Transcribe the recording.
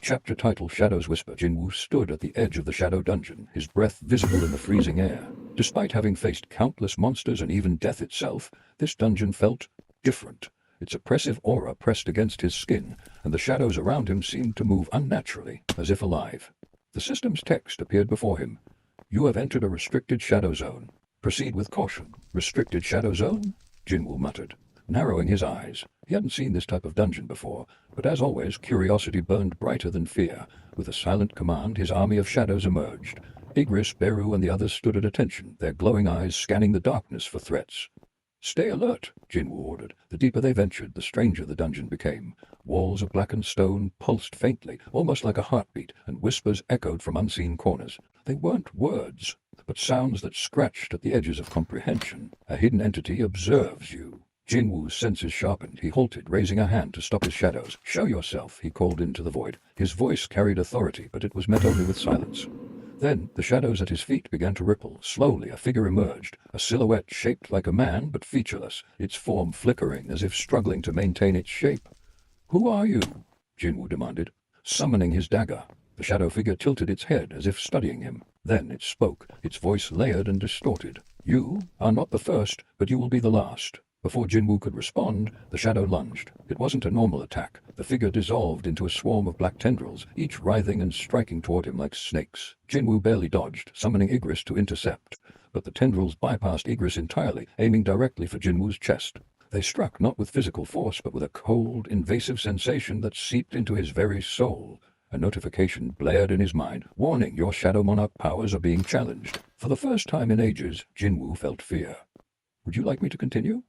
Chapter title: Shadow's Whisper. Jinwoo stood at the edge of the shadow dungeon, his breath visible in the freezing air. Despite having faced countless monsters and even death itself, this dungeon felt different. Its oppressive aura pressed against his skin, and the shadows around him seemed to move unnaturally, as if alive. The system's text appeared before him. "You have entered a restricted shadow zone. Proceed with caution." Restricted shadow zone? Jinwoo muttered, narrowing his eyes. He hadn't seen this type of dungeon before, but as always, curiosity burned brighter than fear. With a silent command, his army of shadows emerged. Igris, Beru, and the others stood at attention, their glowing eyes scanning the darkness for threats. "Stay alert," Jinwoo ordered. The deeper they ventured, the stranger the dungeon became. Walls of blackened stone pulsed faintly, almost like a heartbeat, and whispers echoed from unseen corners. They weren't words, but sounds that scratched at the edges of comprehension. "A hidden entity observes you." Jinwoo's senses sharpened. He halted, raising a hand to stop his shadows. "Show yourself," he called into the void. His voice carried authority, but it was met only with silence. Then the shadows at his feet began to ripple. Slowly a figure emerged, a silhouette shaped like a man but featureless, its form flickering as if struggling to maintain its shape. "Who are you?" Jinwoo demanded. Summoning his dagger, the shadow figure tilted its head as if studying him. Then it spoke, its voice layered and distorted. "You are not the first, but you will be the last." Before Jinwoo could respond, the shadow lunged. It wasn't a normal attack. The figure dissolved into a swarm of black tendrils, each writhing and striking toward him like snakes. Jinwoo barely dodged, summoning Igris to intercept. But the tendrils bypassed Igris entirely, aiming directly for Jinwoo's chest. They struck not with physical force, but with a cold, invasive sensation that seeped into his very soul. A notification blared in his mind. "Warning, your Shadow Monarch powers are being challenged." For the first time in ages, Jinwoo felt fear. "Would you like me to continue?"